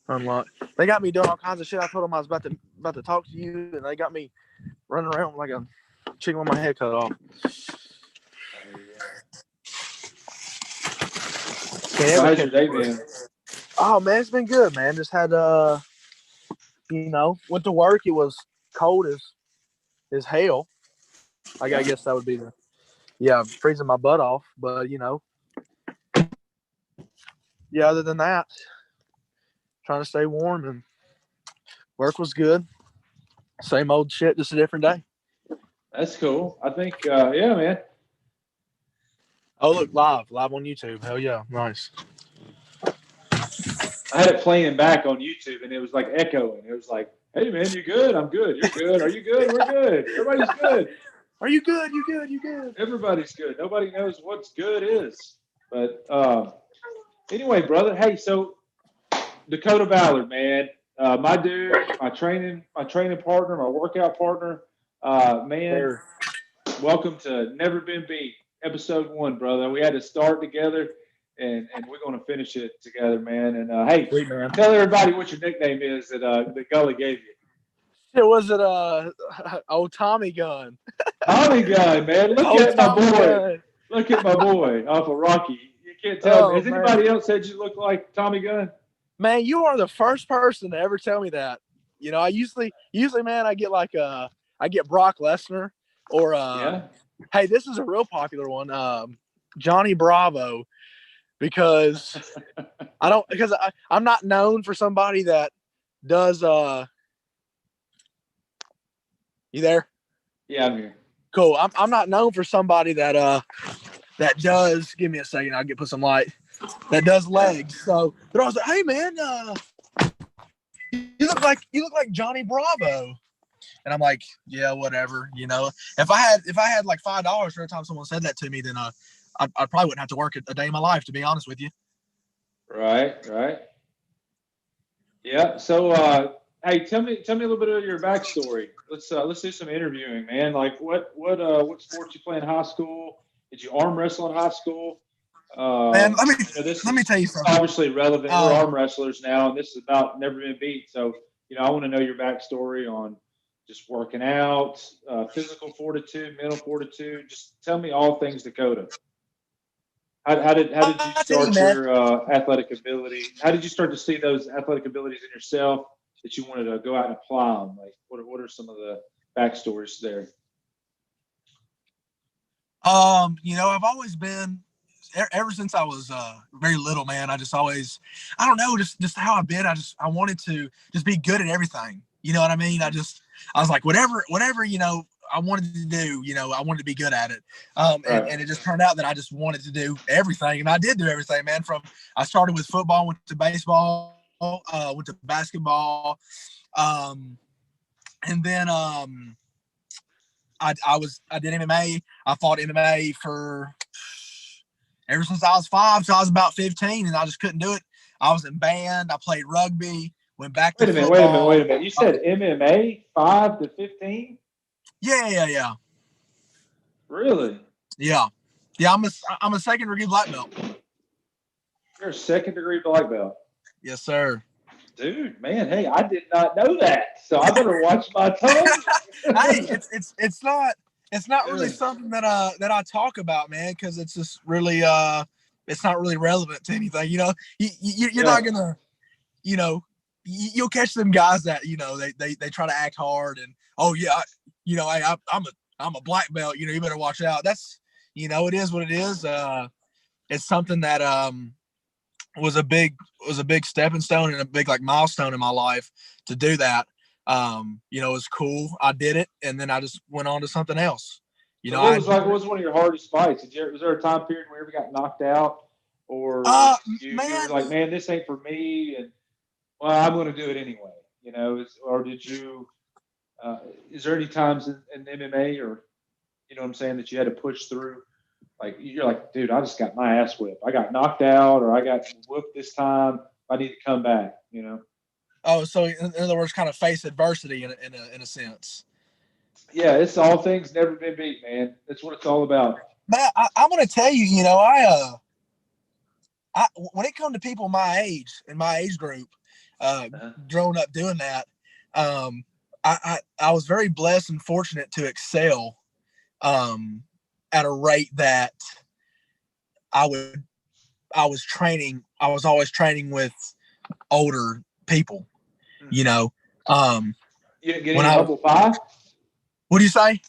Unlock. They got me doing all kinds of shit. I told them I was about to talk to you, and they got me running around like a chicken with my head cut off. So how's your day been? Oh man, it's been good, man. Just had went to work. It was cold as hell. I guess that would be freezing my butt off. But other than that, trying to stay warm and work was good. Same old shit, just a different day. That's cool. I think, yeah, man. Oh, look, live on YouTube. Hell yeah, nice. I had it playing back on YouTube, and it was like echoing. It was like, "Hey, man, you good? I'm good. You're good. Are you good? We're good. Everybody's good. Are you good? You good? You good? Everybody's good. Nobody knows what's good is." But anyway, brother. Hey, so Dakota Ballard, man, my dude, my training partner, my workout partner, man. Welcome to Never Been Beat, episode 1, brother. We had to start together. And we're going to finish it together, man. And, hey, sweet, man. Tell everybody what your nickname is that Gulley gave you. It was old Tommy Gun. Tommy Gun, man. Look at my boy. Look at my boy off of Rocky. You can't tell me. Has anybody else said you look like Tommy Gun? Man, you are the first person to ever tell me that. I usually, man, I get I get Brock Lesnar or, hey, this is a real popular one. Johnny Bravo. Because I'm not known for somebody that does you there? Yeah, I'm here. Cool. I'm not known for somebody that does, give me a second, I'll put some light, that does legs. So they're always like, hey man, you look like Johnny Bravo. And I'm like, yeah, whatever. If I had like $5 for every time someone said that to me, then I probably wouldn't have to work a day in my life, to be honest with you. Right. Yeah. So, hey, tell me a little bit of your backstory. Let's do some interviewing, man. Like, what sports you play in high school? Did you arm wrestle in high school? Man, let me tell you something. Obviously relevant. We're arm wrestlers now, and this is about Never Been Beat. So, I want to know your backstory on just working out, physical fortitude, mental fortitude. Just tell me all things Dakota. How did you start your athletic ability? How did you start to see those athletic abilities in yourself that you wanted to go out and apply them? Like, what are some of the backstories there? I've always been, ever since I was very little, man. I just always, I don't know, just how I've been. I wanted to just be good at everything. You know what I mean? I was like, whatever, I wanted to do, I wanted to be good at it. And it just turned out that I just wanted to do everything. And I did do everything, man. I started with football, went to baseball, went to basketball. And then I did MMA. I fought MMA for ever since I was 5. So I was about 15 and I just couldn't do it. I was in band. I played rugby, went back to football. Wait a minute. You said MMA 5 to 15? Yeah. Really? Yeah. I'm a second-degree black belt. You're a second-degree black belt? Yes, sir. Dude, man, hey, I did not know that, so I better watch my tongue. Hey, it's not really something that I talk about, man, because it's just really it's not really relevant to anything. You're not gonna, you'll catch them guys that they try to act hard and I'm a black belt. You better watch out. That's it is what it is. It's something that was a big stepping stone and a big milestone in my life to do that. It was cool. I did it, and then I just went on to something else. What was one of your hardest fights? Was there a time period where you ever got knocked out, or you were like, man, this ain't for me, and well, I'm going to do it anyway. Or did you? Is there any times in MMA or what I'm saying that you had to push through? Like you're like, dude, I just got my ass whipped. I got knocked out, or I got whooped this time. I need to come back. Oh, so in other words, kind of face adversity in a sense. Yeah, it's all things never been beat, man. That's what it's all about. Man, I'm going to tell you, I when it comes to people my age, in my age group, growing up doing that. I was very blessed and fortunate to excel at a rate that I was always training with older people, you know. You didn't get any humble pie? What do you say?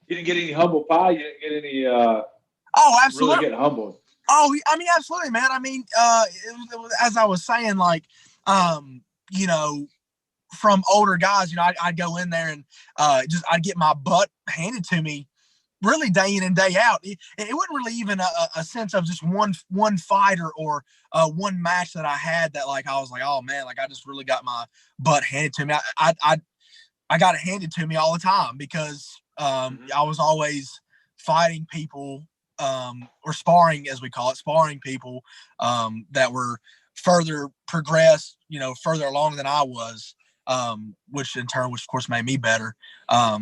You didn't get any humble pie? You didn't get any absolutely. Really get humbled? Oh, I mean, absolutely, man. I mean, as I was saying, like, you know, from older guys, you know, I'd go in there and I'd get my butt handed to me really day in and day out. It wasn't really even a sense of just one fighter or one match that I had that, like, I was like, oh man, like I just really got my butt handed to me. I got it handed to me all the time because I was always fighting people or sparring, as we call it, sparring people that were further progressed, you know, further along than I was, which of course made me better. But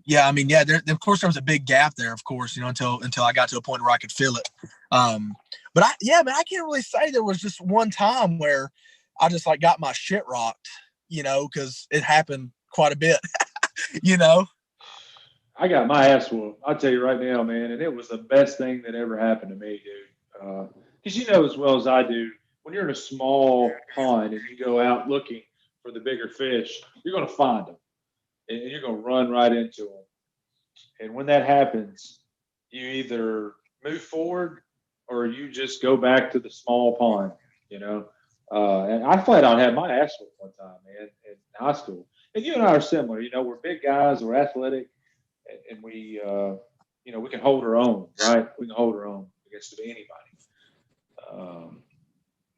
yeah, I mean, yeah, of course there was a big gap there, of course, you know, until I got to a point where I could feel it. But I can't really say there was just one time where I just like got my shit rocked, you know, because it happened quite a bit, you know. I got my ass whooped. I'll tell you right now, man, and it was the best thing that ever happened to me, dude. Because you know as well as I do, when you're in a small pond and you go out looking for the bigger fish, you're going to find them, and you're going to run right into them. And when that happens, you either move forward or you just go back to the small pond, you know. And I flat out had my ass whooped one time, man, in high school. And you and I are similar. You know, we're big guys, we're athletic, and we, you know, we can hold our own, right? We can hold our own against anybody.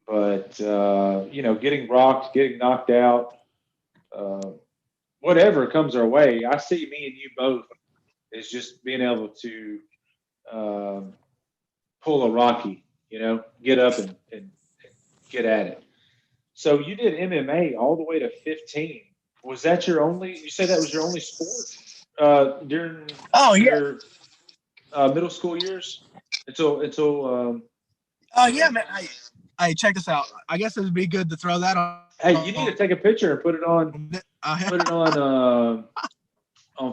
But you know, getting rocked, getting knocked out, whatever comes our way, I see me and you both is just being able to pull a Rocky, you know, get up and get at it. So you did MMA all the way to 15. Was that your only? You said that was your only sport during your middle school years until. Yeah, man. Hey, check this out. I guess it would be good to throw that on. Hey, you need to take a picture and put it on. Put it on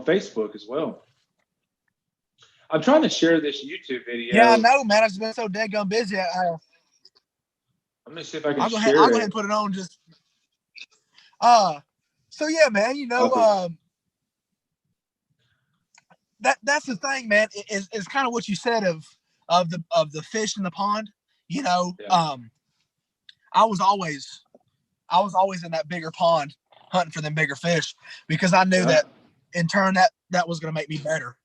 Facebook as well. I'm trying to share this YouTube video. Yeah, I know, man. I've been so daggone busy. I'm gonna see if I can I'll go share ahead. I'll go ahead and put it on. Just so yeah, man. You know, that's the thing, man. Is kind of what you said of the fish in the pond. You know, I was always in that bigger pond hunting for them bigger fish because I knew that in turn that was going to make me better.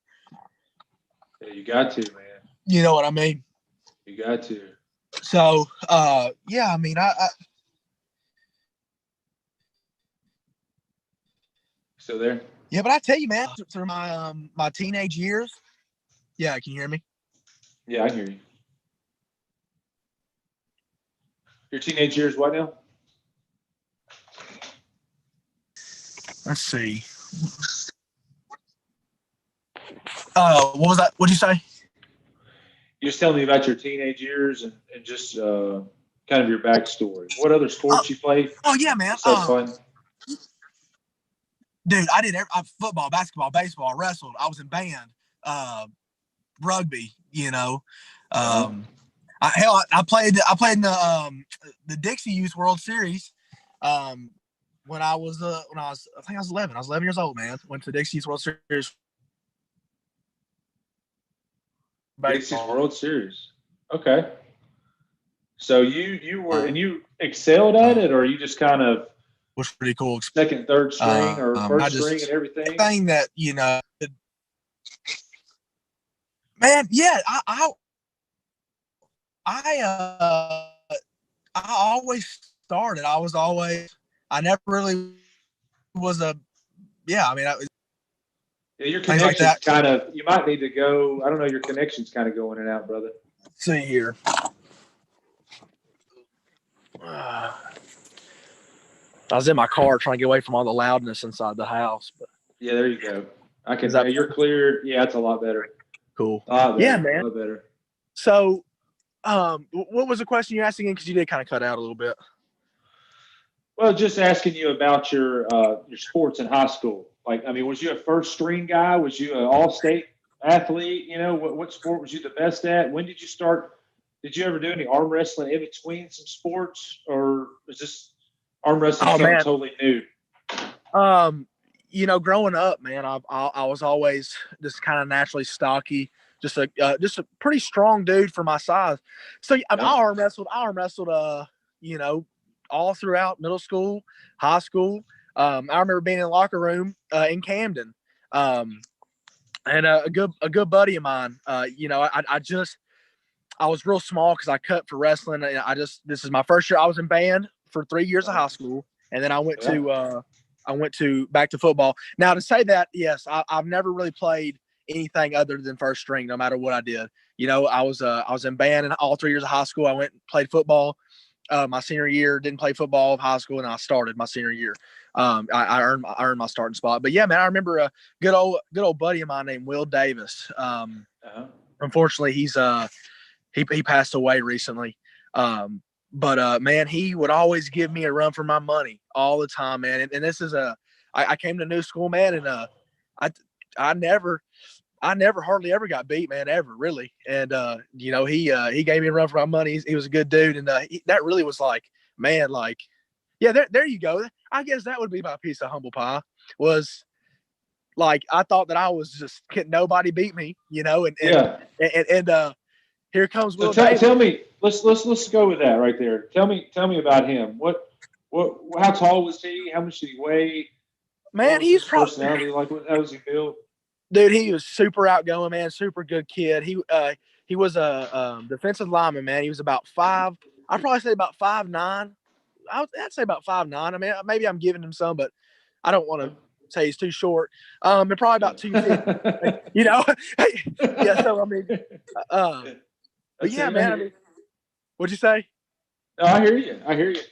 Yeah, you got to, man. You know what I mean? You got to. So, yeah, I mean, I still there? Yeah, but I tell you, man, through my my teenage years. Yeah, can you hear me? Yeah, I hear you. Your teenage years, what now? Let's see. What was that? What'd you say? You just telling me about your teenage years and just kind of your backstory. What other sports you played? Oh yeah, man. Fun. Dude, I did football, basketball, baseball, wrestled. I was in band, rugby. You know, I played in the Dixie Youth World Series. When I think I was 11. I was 11 years old, man. Went to the Dixie Youth World Series. Dixie's World Series. Okay. So you were and you excelled at it, or you just kind of was pretty cool. Second, third string, or first string and everything. Thing that man, yeah, I always started. I never really was a. Yeah, I mean, your connection's like kind of. You might need to go. I don't know. Your connection's kind of going in and out, brother. Let's see here. I was in my car trying to get away from all the loudness inside the house. But yeah, there you go. I can. You're clear. Yeah, it's a lot better. Cool. Yeah, man. A lot better. So, what was the question you asked again? Because you did kind of cut out a little bit. Well, just asking you about your sports in high school. Like, I mean, was you a first string guy? Was you an all state athlete? You know, what sport was you the best at? When did you start? Did you ever do any arm wrestling in between some sports, or was this arm wrestling Oh something man. totally new? You know, growing up, man, I was always just kind of naturally stocky, just a pretty strong dude for my size. So I, mean, Yeah. I arm wrestled, you know, all throughout middle school, high school. I remember being in the locker room in Camden, and a good buddy of mine. You know, I was real small because I cut for wrestling. And this is my first year. I was in band for 3 years of high school, and then I went to back to football. Now to say that, yes, I've never really played anything other than first string, no matter what I did. You know, I was in band in all 3 years of high school. I went and played football. My senior year, didn't play football of high school, and I started my senior year. I earned my starting spot. But yeah, man, I remember a good old buddy of mine named Will Davis. Unfortunately, he passed away recently. But man, he would always give me a run for my money all the time, man. And this is I came to new school, man, and I never hardly ever got beat, man, ever really. And you know, he gave me a run for my money. He was a good dude, and that really was like, man, like, yeah, there you go. I guess that would be my piece of humble pie. Was like I thought that I was just couldn't nobody beat me, you know, and here comes So Will Davis. tell me, let's go with that right there. Tell me about him. What how tall was he? How much did he weigh? Man, he's probably personality like. How was he built? Dude, he was super outgoing, man. Super good kid. He was a defensive lineman, man. He was about five. I'd probably say about 5'9". I'd say about 5'9". I mean, maybe I'm giving him some, but I don't want to say he's too short. And probably about 250. You know, yeah. So I mean, but yeah, man. I mean, what'd you say? No, I hear you. I hear you.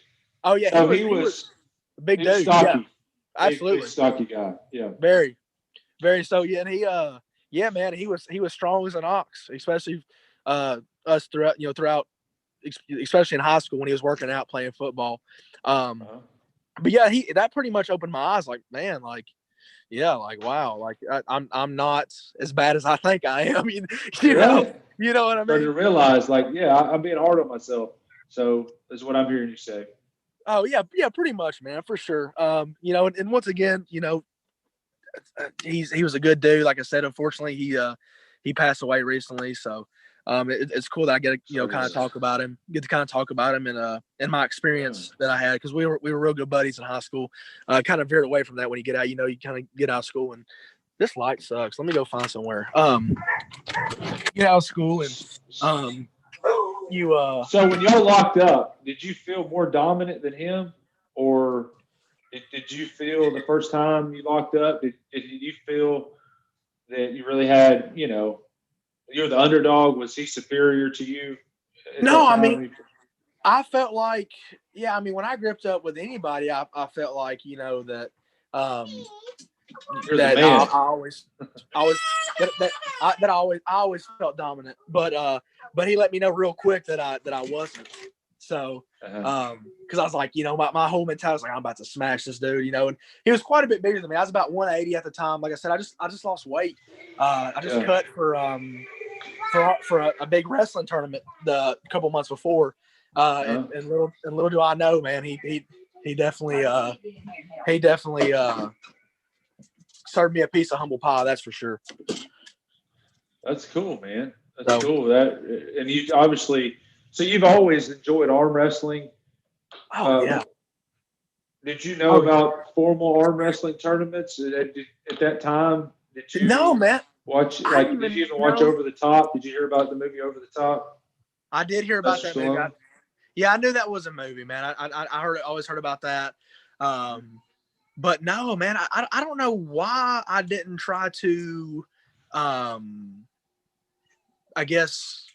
Oh yeah, so he was a big dude. Stocky. Yeah, absolutely. Big stocky guy. Yeah. Very so. Yeah, and yeah, man, he was strong as an ox, especially us throughout, especially in high school when he was working out playing football. But yeah, that pretty much opened my eyes. Like, man, like, yeah, like, wow, like I'm not as bad as I think I am. You know what I mean? Started to realize, like, yeah, I'm being hard on myself. So that's what I'm hearing you say. Oh yeah, pretty much, man, for sure. You know, and once again, you know, he was a good dude. Like I said, unfortunately, he passed away recently. So it's cool that I get to kind of talk about him. Get to kind of talk about him and my experience that I had, because we were real good buddies in high school. Kind of veered away from that when you get out. You know, you kind of get out of school, and this light sucks. Let me go find somewhere. Get out of school and So when y'all locked up, did you feel more dominant than him, or did you feel the first time you locked up? Did you feel that you really had, you're the underdog? Was he superior to you? No, I mean, I felt like, yeah, I mean, when I gripped up with anybody, I felt like, that, that I always felt dominant, but he let me know real quick that I wasn't. So, because I was like, my whole mentality was like, I'm about to smash this dude, and he was quite a bit bigger than me. I was about 180 at the time. Like I said, I just lost weight. I just cut for a big wrestling tournament the couple months before. And little do I know, man, he definitely served me a piece of humble pie. That's for sure. That's cool, man. That's cool. And you obviously. So you've always enjoyed arm wrestling. Oh yeah. Did you know about formal arm wrestling tournaments at that time? Did you? No, man. Did you even watch Over the Top? Did you hear about the movie Over the Top? I did hear about that movie. I knew that was a movie, man. I always heard about that. But no, man. I don't know why I didn't try to. I guess.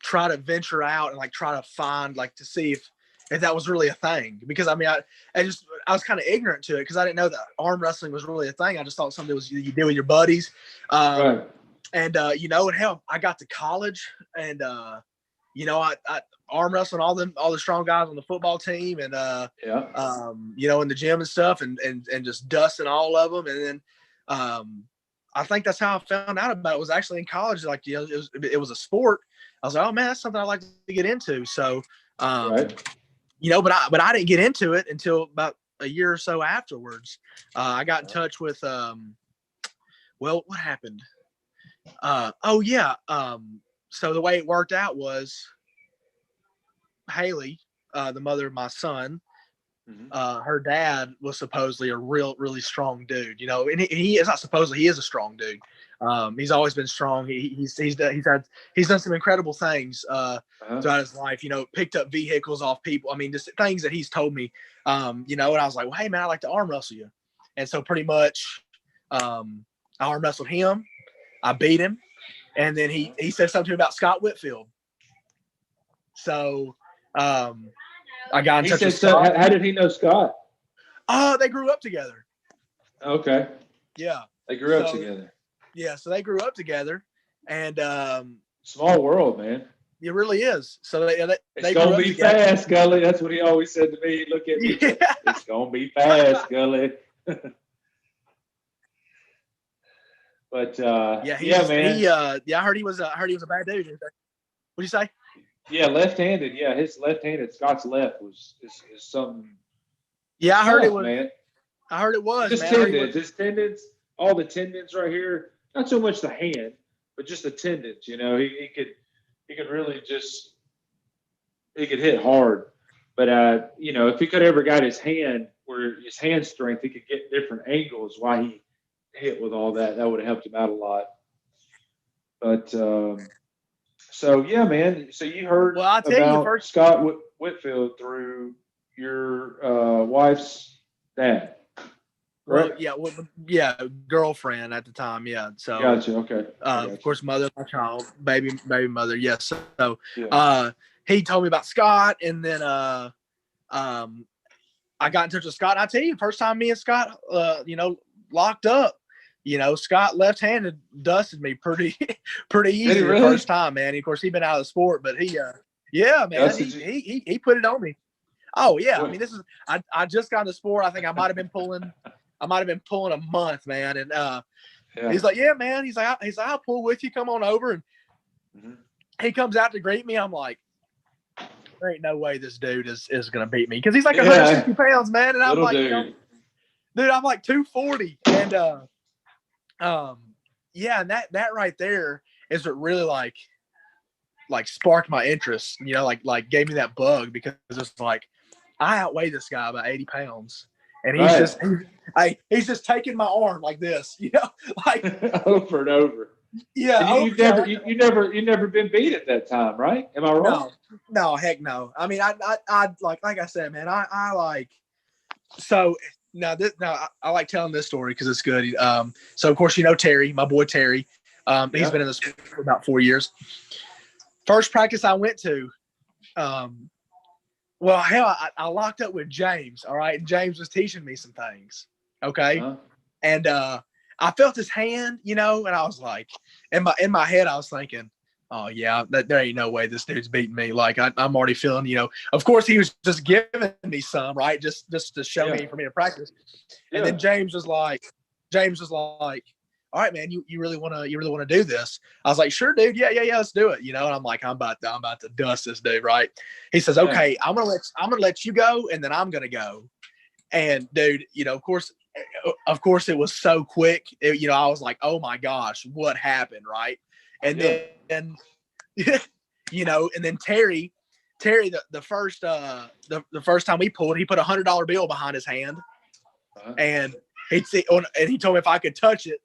Try to venture out and try to find to see if that was really a thing, because I mean I was kind of ignorant to it, because I didn't know that arm wrestling was really a thing. I just thought something was you did with your buddies, right. And and hell, I got to college, and I arm wrestling all the strong guys on the football team, and in the gym and stuff, and just dusting all of them. And then I think that's how I found out about it, was actually in college. Like, it was a sport. I was like, oh man, that's something I'd like to get into. So, but I didn't get into it until about a year or so afterwards. I got in touch with, what happened? So the way it worked out was Haley, the mother of my son, her dad was supposedly a really strong dude, and he is not supposedly, he is a strong dude. He's always been strong. He's done some incredible things throughout his life, picked up vehicles off people. I mean, just things that he's told me, and I was like, well, hey man, I'd like to arm wrestle you. And so pretty much, I arm wrestled him. I beat him. And then he said something to me about Scott Whitfield. So, I got in touch with Scott. How did he know Scott? They grew up together. Okay. Yeah. They grew up together. Yeah, so they grew up together, and small world, man. It really is. So they it's gonna be fast, Gulley. That's what he always said to me. Look at me. Yeah. It's gonna be fast, Gulley. But man. I heard he was a bad dude. What'd you say? Yeah, left-handed. Yeah, his left-handed. Scott's left is something. Yeah, I heard it was. Man. I heard it was. His tendons, all the tendons right here. Not so much the hand, but just the tendons. He could really just. He could hit hard, but if he could ever got his hand where his hand strength, he could get different angles. Why he hit with all that would have helped him out a lot. But so yeah, man. So you heard about Scott Whitfield through your wife's dad, right? Well, girlfriend at the time. Yeah. So gotcha. Okay. Of course, mother of my child, baby mother. Yes. So he told me about Scott, and then I got in touch with Scott. And I tell you, first time me and Scott, locked up. Scott left-handed dusted me pretty easy the first time, man. Of course, he'd been out of the sport, but he put it on me. Oh yeah, I mean, I just got in the sport. I think I might have been pulling a month, man. And he's like, yeah, man. He's like, I'll pull with you. Come on over. And he comes out to greet me. I'm like, there ain't no way this dude is gonna beat me, because he's like 160 pounds, man. And I'm like, dude, I'm like 240, and and that right there is what really like sparked my interest, like gave me that bug, because it's like I outweigh this guy by 80 pounds, and he's just taking my arm like this, like over and over. Yeah, you never been beat at that time, right? Am I wrong? No, heck no. I mean, I like I said, man, I like so. Now, I like telling this story because it's good. So, of course, Terry, my boy Terry. He's been in this for about 4 years. First practice I went to, I locked up with James, all right? And James was teaching me some things, okay? And I felt his hand, and I was like, in my head, I was thinking, oh, yeah, there ain't no way this dude's beating me. Like, I'm already feeling, of course he was just giving me some, right? Just to show me, for me to practice. And then James was like, all right, man, you really want to do this? I was like, sure, dude. Yeah, let's do it. And I'm like, I'm about to dust this dude, right? He says, okay, I'm going to let you go, and then I'm going to go. And dude, of course it was so quick. I was like, oh my gosh, what happened, right? And then, and then Terry, the first time we pulled, he put $100 bill behind his hand, and he told me if I could touch it,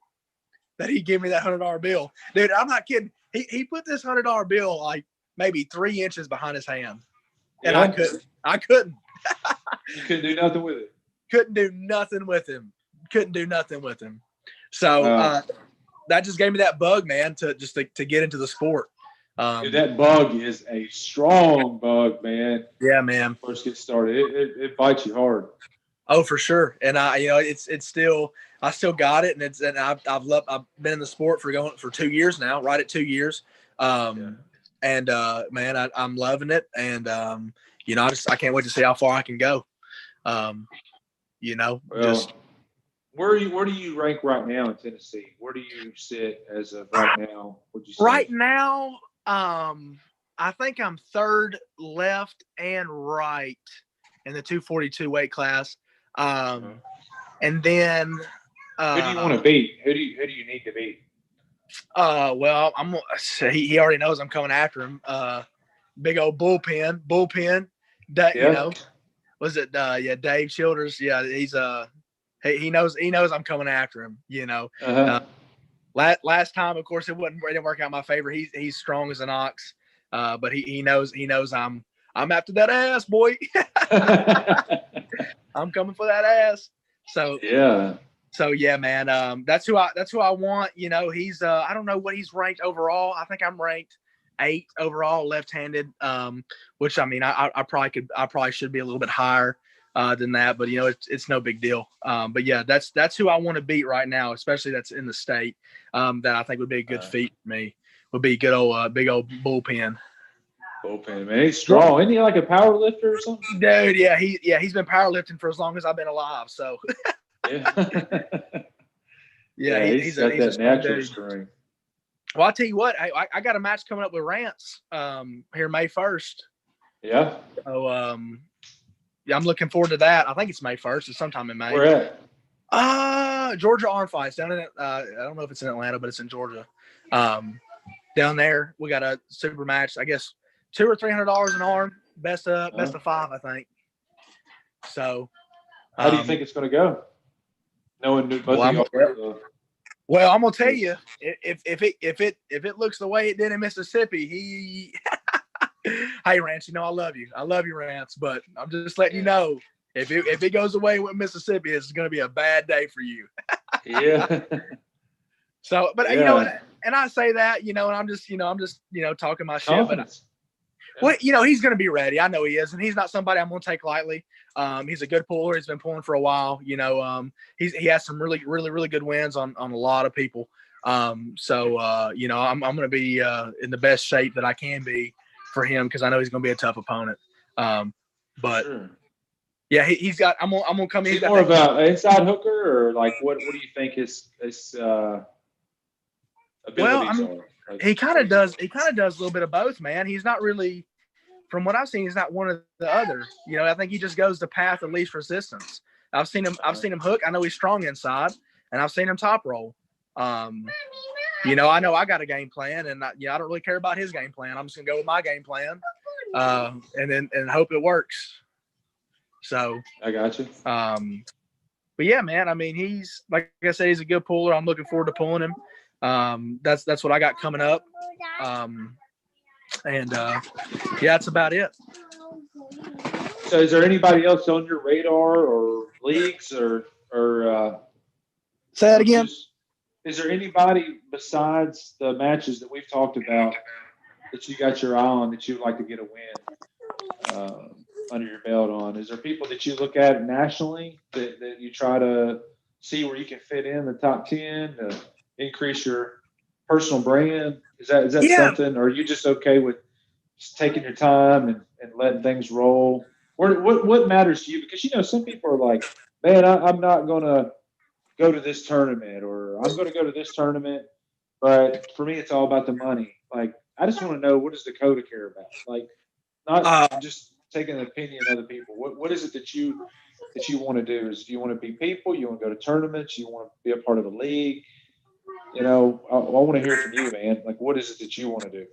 that he'd give me that $100 bill. Dude, I'm not kidding. He put this $100 bill like maybe 3 inches behind his hand, and I couldn't. You couldn't do nothing with it. Couldn't do nothing with him. So that just gave me that bug, man, to get into the sport. Dude, that bug is a strong bug, man. Yeah, man. First get started, it bites you hard. Oh, for sure. And it's still, I still got it, and I've been in the sport for 2 years now, right at 2 years. And and man, I'm loving it, and you know, I can't wait to see how far I can go. You know, well, where do you rank right now in Tennessee? Where do you sit as of right now? Would you say? Right now, I think I'm third left and right in the 242 weight class. And then who do you want to beat? Who do you need to beat? Well, he already knows I'm coming after him. Big old bullpen. That you know, was it? Yeah, Dave Childers. Yeah, he's he knows I'm coming after him. You know, last time, of course, it didn't work out in my favor. He's strong as an ox, but he knows I'm after that ass, boy. I'm coming for that ass. So yeah, man. That's who I want. You know, he's I don't know what he's ranked overall. I think I'm ranked 8 overall, left-handed. Which I mean, I probably should be a little bit higher than that, but you know, it's no big deal. But yeah, that's who I want to beat right now, especially that's in the state. That I think would be a good feat for me. Would be good old big old bullpen. Bullpen, man. He's strong. Isn't he like a power lifter or something? Dude, yeah, he's been powerlifting for as long as I've been alive. So yeah, he's got that natural strength. Well, I'll tell you what, I got a match coming up with Rance here May 1st. Yeah. So yeah, I'm looking forward to that. I think it's May 1st. It's sometime in May. Where at? Georgia Arm Fights down in I don't know if it's in Atlanta, but it's in Georgia. Down there, we got a super match. I guess $200 or $300 an arm. Best of 5, I think. So, how do you think it's going to go? Knowing both of you. Well, I'm gonna tell you, if it looks the way it did in Mississippi, hey Rance, you know I love you, Rance, but I'm just letting you know if it goes away with Mississippi, it's gonna be a bad day for you. Yeah. So, but you know, and I say that, you know, and I'm just talking my shit, but well, you know, he's going to be ready. I know he is, and he's not somebody I'm going to take lightly. He's a good puller. He's been pulling for a while. You know, he has some really good wins on a lot of people. So you know, I'm going to be in the best shape that I can be for him because I know he's going to be a tough opponent. But yeah, he's got. I'm going to come in. He's more of an inside hooker, or like what do you think his abilities are? Like, he kind of does a little bit of both, man. He's not really, from what I've seen, he's not one of the other. You know, I think he just goes the path of least resistance. I've seen him hook. I know he's strong inside, and I've seen him top roll. You know, I know I got a game plan, and I don't really care about his game plan. I'm just gonna go with my game plan, and hope it works. So I got you. But yeah, man. I mean, he's like I said, he's a good puller. I'm looking forward to pulling him. That's what I got coming up. Yeah, that's about it. So is there anybody else on your radar or leagues or say that again? Is there anybody besides the matches that we've talked about that you got your eye on that you would like to get a win under your belt on? Is there people that you look at nationally that you try to see where you can fit in the top 10 to increase your personal brand? Is that something, or are you just okay with just taking your time and letting things roll? What matters to you? Because, you know, some people are like, man, I'm not going to go to this tournament, or I'm going to go to this tournament, but for me, it's all about the money. Like, I just want to know, what does Dakota care about? Like, not just taking an opinion of other people. What is it that you want to do? Do you want to beat people? You want to go to tournaments? You want to be a part of a league? You know, I want to hear from you, man. Like, what is it that you want to do?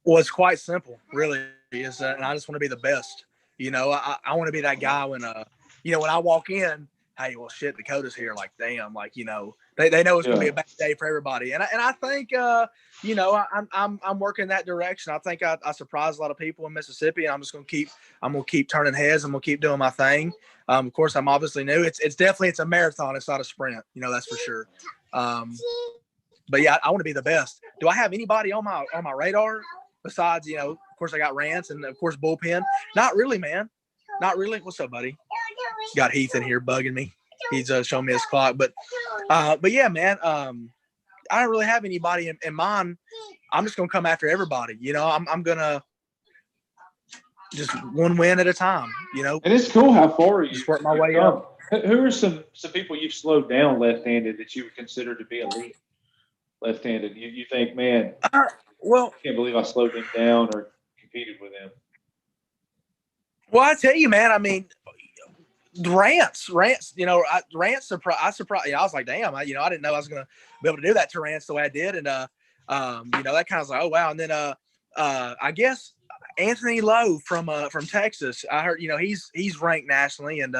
Well, it's quite simple, really. And I just want to be the best. You know, I want to be that guy when, you know, when I walk in, hey, well, shit, Dakota's here. Like, damn, like, you know, they know it's going to be a bad day for everybody. And I think, you know, I'm working that direction. I think I surprised a lot of people in Mississippi, and I'm going to keep turning heads. I'm going to keep doing my thing. Of course, I'm obviously new. It's definitely a marathon. It's not a sprint. You know, that's for sure. But yeah, I want to be the best. Do I have anybody on my radar besides, you know, of course I got Rance and of course Bullpen? Not really, man. Not really. What's up, buddy? Got Heath in here bugging me. He's showing me his clock. But yeah, man. I don't really have anybody in mind. I'm just gonna come after everybody. You know, I'm gonna just one win at a time. You know, and it's cool how far just work my you've way come. up. Who are some people you've slowed down left-handed that you would consider to be elite left-handed? You think, man, Well, I can't believe I slowed him down or competed with him. well, I tell you, man. I mean, Rance. You know, Rance surprised. I surprised. I was like, damn. I didn't know I was gonna be able to do that to Rance the way I did, and you know, that kind of was like, oh wow. And then I guess Anthony Lowe from Texas. I heard, you know, he's ranked nationally, and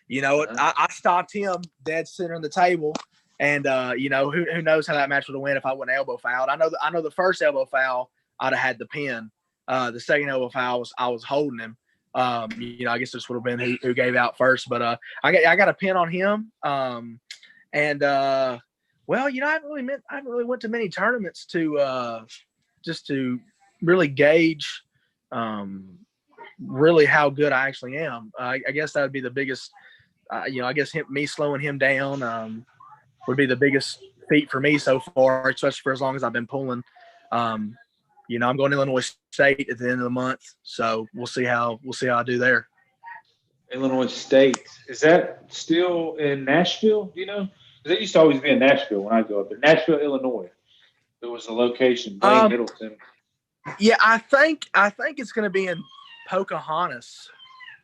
you know, I stopped him dead center on the table, and you know, who knows how that match would have went if I wouldn't elbow fouled. I know the first elbow foul I'd have had the pin. The second elbow foul I was holding him. You know, I guess this would have been who gave out first, but I got a pin on him. And well, you know, I haven't really went to many tournaments to just to really gauge really how good I actually am. I guess that would be the biggest. You know, I guess me slowing him down would be the biggest feat for me so far, especially for as long as I've been pulling. You know, I'm going to Illinois State at the end of the month, so we'll see how I do there. Illinois State, is that still in Nashville? Do you know? Because it used to always be in Nashville when I go up there. Nashville, Illinois. There was a location, Blaine Middleton. Yeah, I think it's going to be in Pocahontas,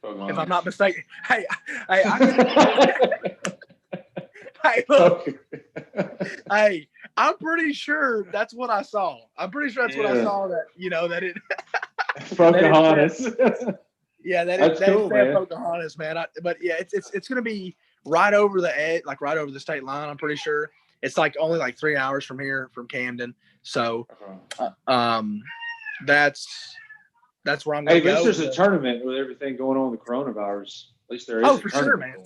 if I'm not mistaken. Hey, hey, look. Hey, I'm pretty sure that's what I saw. I'm pretty sure that's what I saw. That, you know, that it. Pocahontas. Yeah, that's cool, man. Pocahontas, man. But yeah, it's going to be right over the edge, like right over the state line. I'm pretty sure it's like only like 3 hours from here, from Camden. So, that's where I'm going to go. Hey, at least there's a tournament with everything going on with the coronavirus. At least there is. Oh, for sure, man.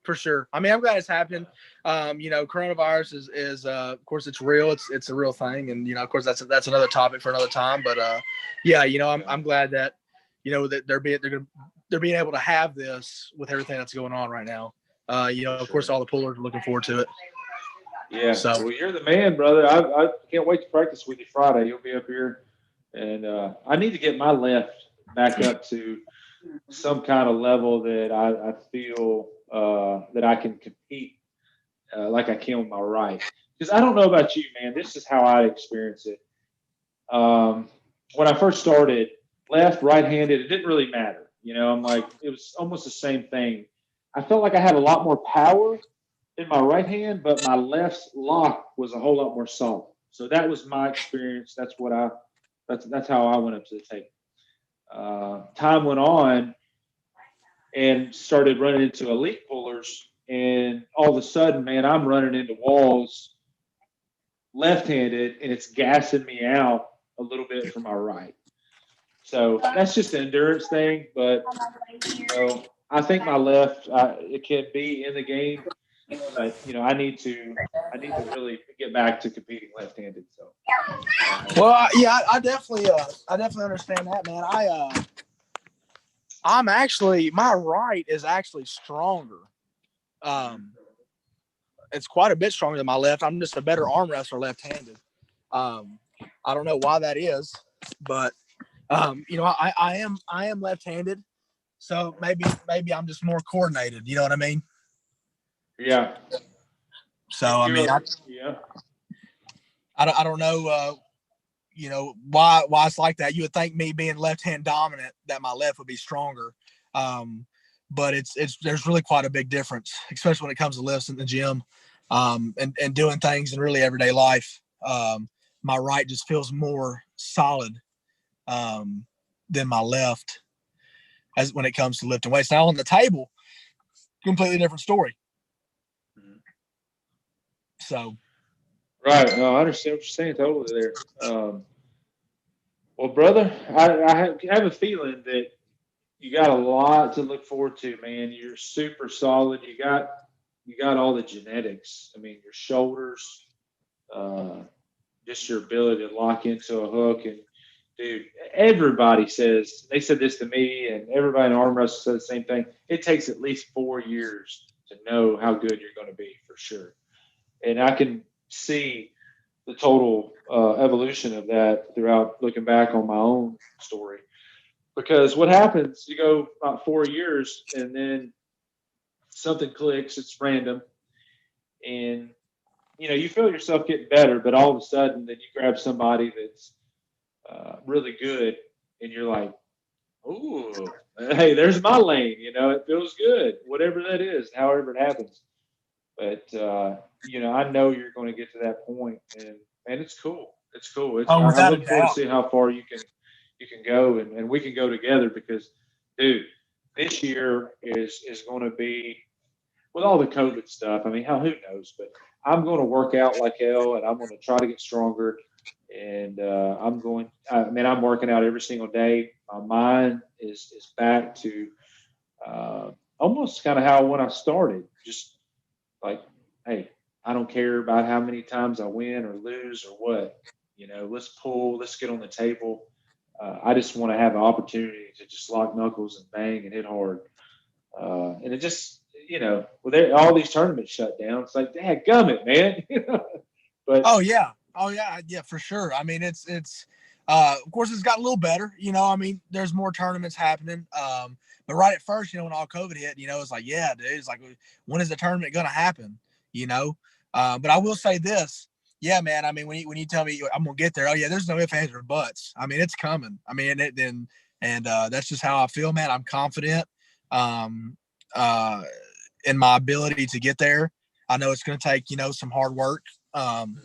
For sure. I mean, I'm glad it's happening. You know, coronavirus is of course, it's real. It's a real thing, and you know, of course, that's another topic for another time. But yeah, you know, I'm glad that, you know, that they're being able to have this with everything that's going on right now. You know, of course, all the pullers are looking forward to it. Yeah. So, well, you're the man, brother. I can't wait to practice with you Friday. You'll be up here, and I need to get my left back up to some kind of level that I feel that I can compete like I can with my right. Because I don't know about you, man. This is how I experience it. When I first started, left, right-handed, it didn't really matter. You know, I'm like, it was almost the same thing. I felt like I had a lot more power in my right hand, but my left's lock was a whole lot more solid. So that was my experience. That's how I went up to the table. Time went on and started running into elite pullers, and all of a sudden, man, I'm running into walls left-handed, and it's gassing me out a little bit from my right. So that's just an endurance thing, but you know, I think my left it can be in the game, but you know, I need to really get back to competing left-handed. So, well, yeah, I definitely understand that, man. I'm actually, my right is actually stronger. It's quite a bit stronger than my left. I'm just a better arm wrestler left-handed. I don't know why that is, but you know, I am left-handed, so maybe I'm just more coordinated. You know what I mean? Yeah. So I mean, I don't know. You know why it's like that. You would think me being left-hand dominant that my left would be stronger, but there's really quite a big difference, especially when it comes to lifts in the gym, and doing things in really everyday life. My right just feels more solid than my left as when it comes to lifting weights. Now on the table, completely different story. So. Right. No, I understand what you're saying totally there. Well, brother, I have a feeling that you got a lot to look forward to, man. You're super solid. You got all the genetics. I mean, your shoulders, just your ability to lock into a hook. And, dude, everybody says, they said this to me, and everybody in arm wrestling said the same thing. It takes at least 4 years to know how good you're going to be, for sure. And I can see the total evolution of that throughout looking back on my own story. Because what happens, you go about 4 years and then something clicks, it's random, and you feel yourself getting better, but all of a sudden, then you grab somebody that's really good, and you're like, "Ooh, hey, there's my lane." It feels good, whatever that is, however it happens. But I know you're going to get to that point, and it's cool. It's cool. Oh, I without a look forward to doubt. see how far you can go, and we can go together because, dude, this year is going to be with all the COVID stuff. I mean, who knows? But I'm going to work out like hell, and I'm going to try to get stronger. And I'm going. I mean, I'm working out every single day. My mind is back to almost kind of how when I started. Just like, hey, I don't care about how many times I win or lose or what. Let's pull. Let's get on the table. I just want to have an opportunity to just lock knuckles and bang and hit hard. And it just, with all these tournaments shut down, it's like, dad gummit, man. But Oh yeah. Oh yeah. Yeah, for sure. I mean, it's of course it's gotten a little better. I mean, there's more tournaments happening. But right at first, when all COVID hit, it's like, yeah, dude, it's like, when is the tournament gonna happen? You know. But I will say this. Yeah, man. I mean, when you tell me I'm gonna get there, oh yeah, there's no ifs, ands, or buts. I mean, it's coming. I mean, and that's just how I feel, man. I'm confident um, uh, in my ability to get there. I know it's going to take some hard work, um,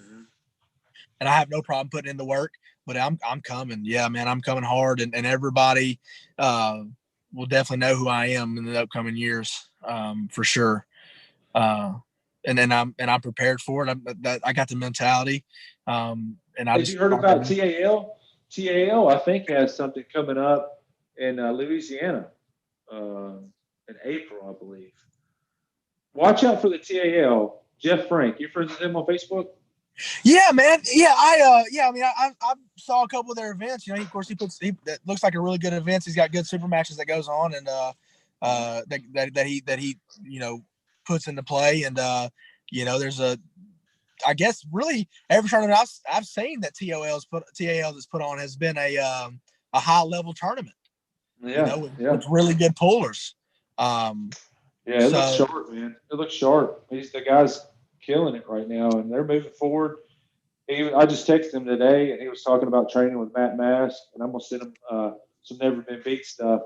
and I have no problem putting in the work. But I'm coming. Yeah, man, I'm coming hard, and everybody uh, will definitely know who I am in the upcoming years, for sure. Uh, and I'm prepared for it. I got the mentality, and I have you just heard about TAL? TAL, I think, has something coming up in Louisiana in April, I believe. Watch out for the TAL. Jeff Frank, you friends with him on Facebook? Yeah, man. Yeah, I mean, I saw a couple of their events. Of course, that looks like a really good events. He's got good super matches that goes on, and that he puts into play. And there's I guess really every tournament I've seen that TAL has put on has been a high level tournament. Yeah, yeah. With really good pullers. Um, Yeah, it looks so sharp, man. It looks sharp. The guy's killing it right now, and they're moving forward. I just texted him today, and he was talking about training with Matt Mask, and I'm gonna send him some never been beat stuff.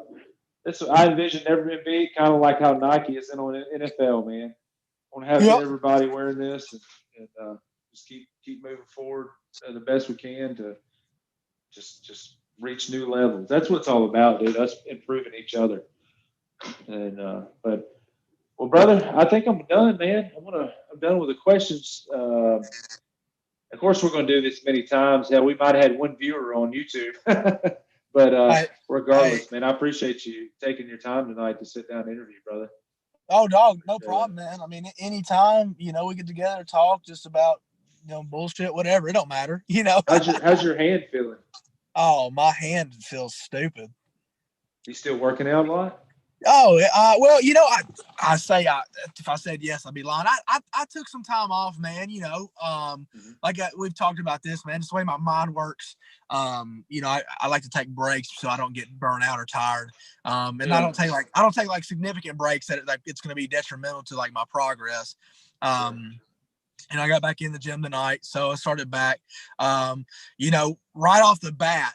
I envision never been beat, kind of like how Nike is in on NFL, man. I want to have yeah, everybody wearing this, and just keep moving forward the best we can to just reach new levels. That's what it's all about, dude. Us improving each other. And but well, brother, I think I'm done, man. I'm done with the questions. Of course, we're going to do this many times. Yeah, we might have had one viewer on YouTube, but I, I regardless, man, I appreciate you taking your time tonight to sit down and interview, brother. Oh, dog, no And, problem, man. I mean, anytime, we get together, talk just about, bullshit, whatever. It don't matter, how's your hand feeling? Oh, my hand feels stupid. You still working out a lot? Oh, well, I say if I said yes, I'd be lying. I took some time off, man. Mm-hmm. Like we've talked about this, man. Just the way my mind works. I like to take breaks so I don't get burnt out or tired. And Yeah, I don't take like significant breaks that like it's going to be detrimental to like my progress. sure. And I got back in the gym tonight, so I started back. Right off the bat,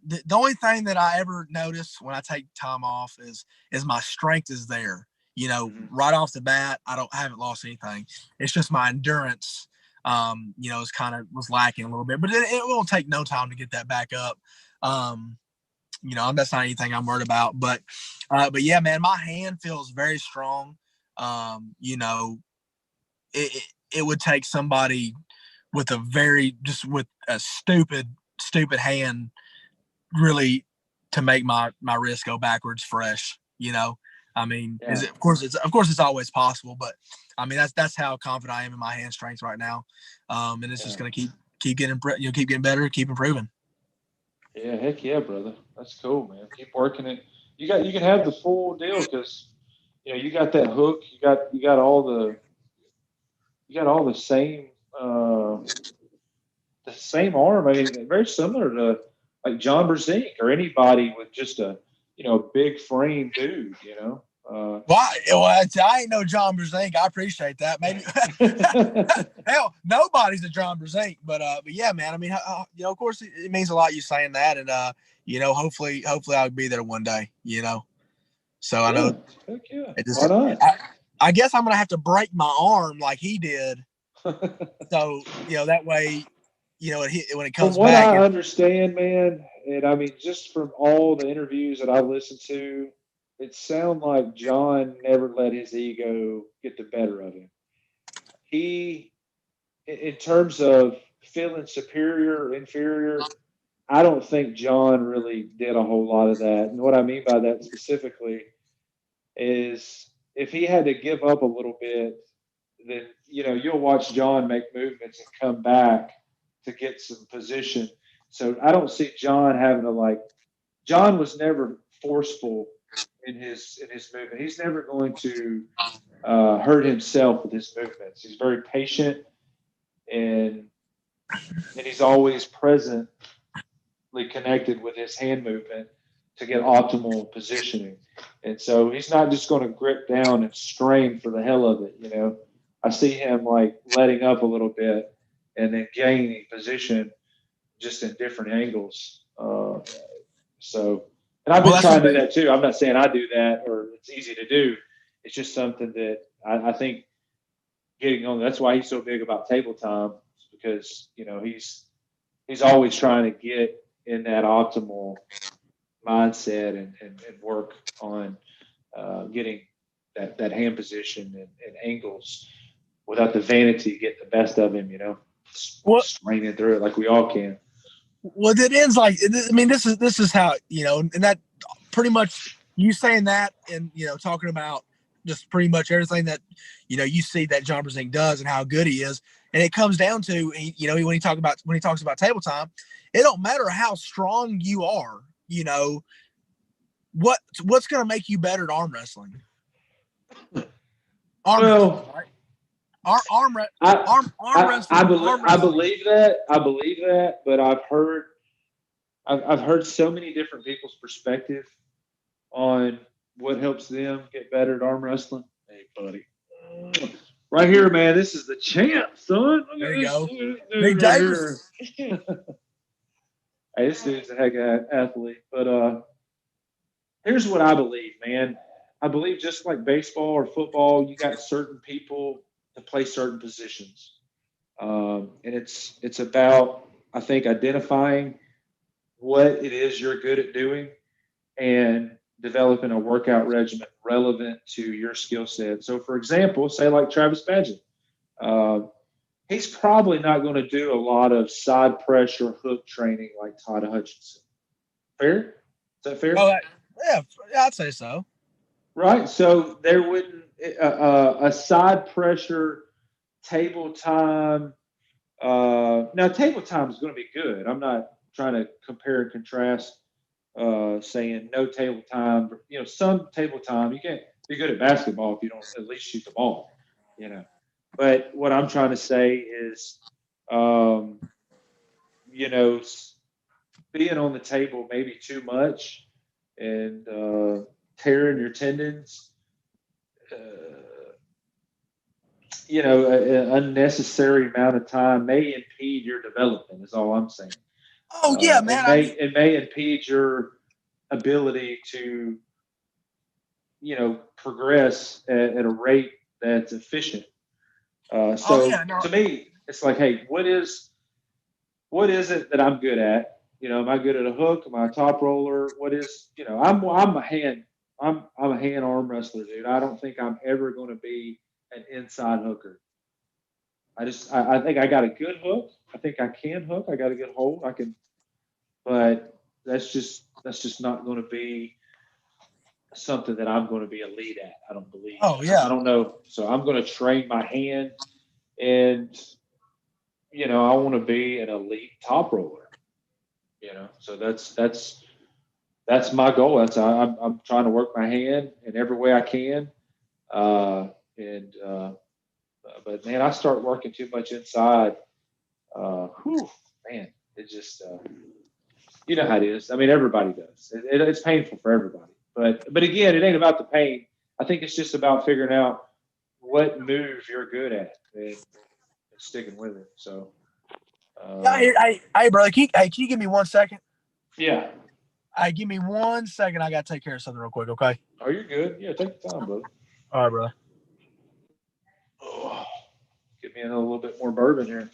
the only thing that I ever notice when I take time off is my strength is there. Mm-hmm. Right off the bat, I haven't lost anything. It's just my endurance, is kind of was lacking a little bit, but it won't take no time to get that back up. That's not anything I'm worried about. But yeah, man, my hand feels very strong. It would take somebody with a stupid hand really to make my wrist go backwards fresh. I mean, is Yeah, it of course it's always possible, but I mean that's how confident I am in my hand strength right now. And it's just yeah, gonna keep getting keep getting better, keep improving. yeah. Heck yeah, brother. That's cool, man. Keep working it. You can have the full deal because you got that hook. You got all the same. the same arm. I mean, very similar to like John Brzenk or anybody with just a big frame dude. Well, I ain't no John Brzenk. I appreciate that. Maybe hell, nobody's a John Brzenk, but yeah, man. I mean, of course, it means a lot you saying that, and hopefully, I'll be there one day. So I know. Heck yeah. It just, Why not? I guess I'm gonna have to break my arm like he did, so that way, when it comes From what back. I understand, man, and I mean, just from all the interviews that I listened to, it sounded like John never let his ego get the better of him. He, in terms of feeling superior or inferior, I don't think John really did a whole lot of that. And what I mean by that specifically is if he had to give up a little bit, then you'll watch John make movements and come back to get some position. So I don't see John having to like. John was never forceful in his movement. He's never going to hurt himself with his movements. He's very patient and he's always presently connected with his hand movement to get optimal positioning. And so he's not just going to grip down and strain for the hell of it. I see him like letting up a little bit and then gaining position just in different angles. And I've been trying to do that too. I'm not saying I do that or it's easy to do. It's just something that I think getting on. That's why he's so big about table time, because he's always trying to get in that optimal mindset and work on getting that hand position and angles without the vanity getting the best of him, straining through it like we all can. Well, it ends like, I mean, this is how, and that pretty much you saying that and, talking about just pretty much everything that, you see that John Brzenk does and how good he is. And it comes down to, when he talks about table time, it don't matter how strong you are, what's going to make you better at arm wrestling? Wrestling, right? Arm wrestling. I believe that. I believe that, but I've heard so many different people's perspective on what helps them get better at arm wrestling. Hey, buddy. Right here, man. This is the champ, son. There you go. Big Davis. Hey, this dude's a heck of an athlete. But here's what I believe, man. I believe just like baseball or football, you got certain people to play certain positions. And it's about, I think, identifying what it is you're good at doing and developing a workout regimen relevant to your skill set. So, for example, say like Travis Badgett, he's probably not going to do a lot of side pressure hook training like Todd Hutchinson. Fair? Is that fair? Oh, yeah, I'd say so. Right. So there wouldn't a side pressure table time. Now, table time is going to be good. I'm not trying to compare and contrast, saying no table time. Some table time. You can't be good at basketball if you don't at least shoot the ball. But what I'm trying to say is, being on the table maybe too much and tearing your tendons. An unnecessary amount of time may impede your development. Is all I'm saying. Oh yeah, man. It may impede your ability to, progress at a rate that's efficient. To me, it's like, hey, what is it that I'm good at? Am I good at a hook? Am I a top roller? What is, I'm a hand arm wrestler, dude. I don't think I'm ever going to be an inside hooker. I think I got a good hook. I think I can hook. I got a good hold. I can, but that's just not going to be something that I'm going to be elite at. I don't believe. Oh yeah. I don't know. So I'm going to train my hand, and I want to be an elite top roller. So that's my goal. I'm trying to work my hand in every way I can, but man, I start working too much inside. man, it just you know how it is. I mean, everybody does. It's painful for everybody. But again, it ain't about the pain. I think it's just about figuring out what move you're good at and sticking with it. So. Hey, brother, can you give me 1 second? Yeah. Hey, give me 1 second. I got to take care of something real quick, okay? Oh, you're good. Yeah, take your time, brother. All right, brother. Oh, get me a little bit more bourbon here.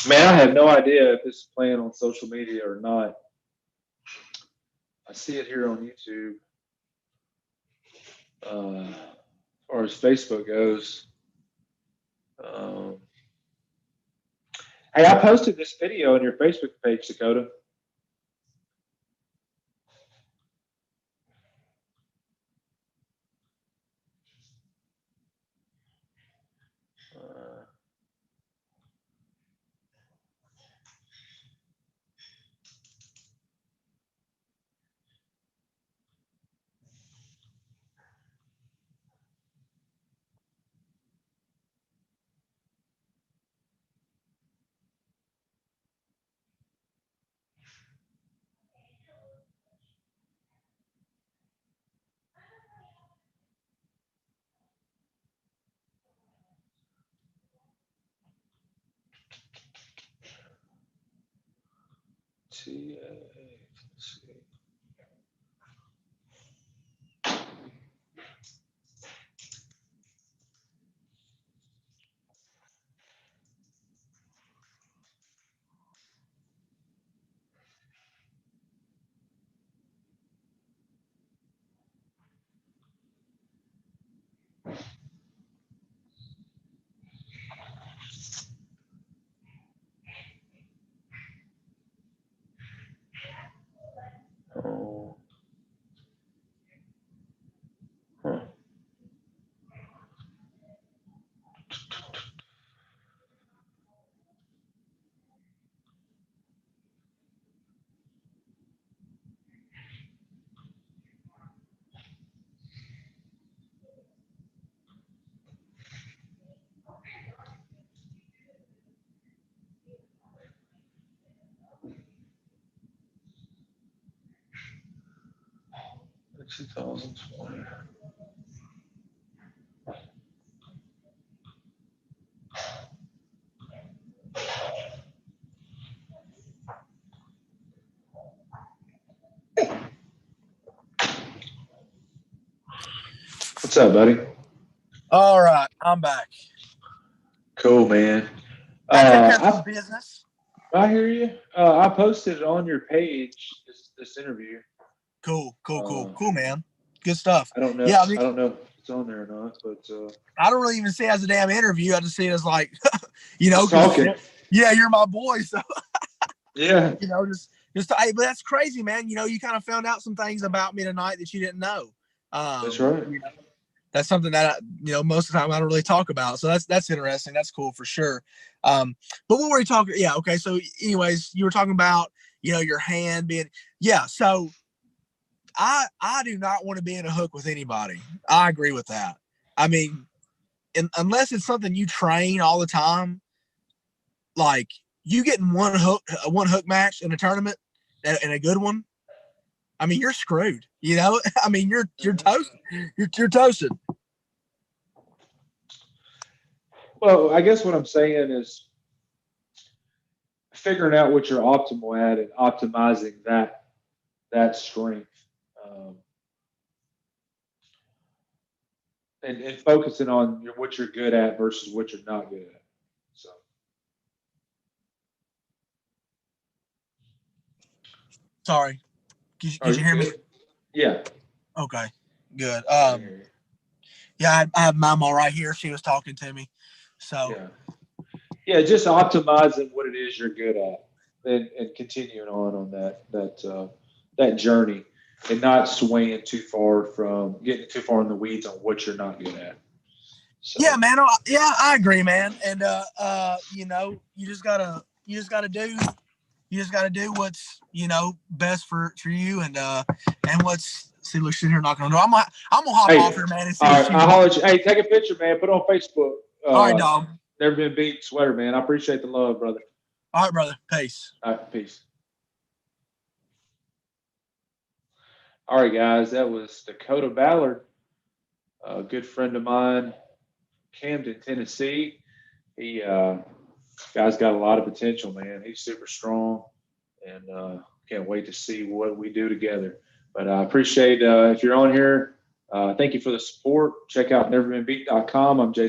Man, I have no idea if this is playing on social media or not. I see it here on YouTube. As far as Facebook goes. Hey, I posted this video on your Facebook page, Dakota. Let's see. Oh. Huh. It's 2020. What's up, buddy? All right, I'm back. Cool, man. Business. I hear you. I posted it on your page this interview. Cool, man. Good stuff. I don't know. Yeah, I don't know if it's on there or not, but I don't really even see it as a damn interview. I just see it as like, talking. Yeah, you're my boy, so yeah. Hey, but that's crazy, man. You kind of found out some things about me tonight that you didn't know. That's right. That's something that most of the time I don't really talk about. So that's interesting. That's cool for sure. But what were we talking? Yeah. Okay. So anyways, you were talking about, your hand being, yeah. So I do not want to be in a hook with anybody. I agree with that. I mean, unless it's something you train all the time, like you getting one hook match in a tournament and a good one, I mean, you're screwed. I mean, you're toasted. You're toasted. Well, I guess what I'm saying is figuring out what you're optimal at and optimizing that strength. and focusing on what you're good at versus what you're not good at. So. Sorry. Could you hear me? Yeah. Okay. Good. Yeah, I have Mama right here. She was talking to me. So. Yeah, just optimizing what it is you're good at, and continuing on that journey, and not swaying too far from getting too far in the weeds on what you're not good at. So. Yeah, man. Yeah, I agree, man. And you just gotta do what's best for you, and what's see. Look, sit here knocking on the door. I'm gonna hop off here, man. And see all what right, she I'll holler at you. Hey, take a picture, man. Put it on Facebook. All right, dog. Never been beat sweater, man. I appreciate the love, brother. All right, brother. Peace. All right, peace. All right, guys. That was Dakota Ballard, a good friend of mine, Camden, Tennessee. He guy's got a lot of potential, man. He's super strong, and can't wait to see what we do together. But I appreciate if you're on here. Thank you for the support. Check out neverbeenbeat.com. I'm Jason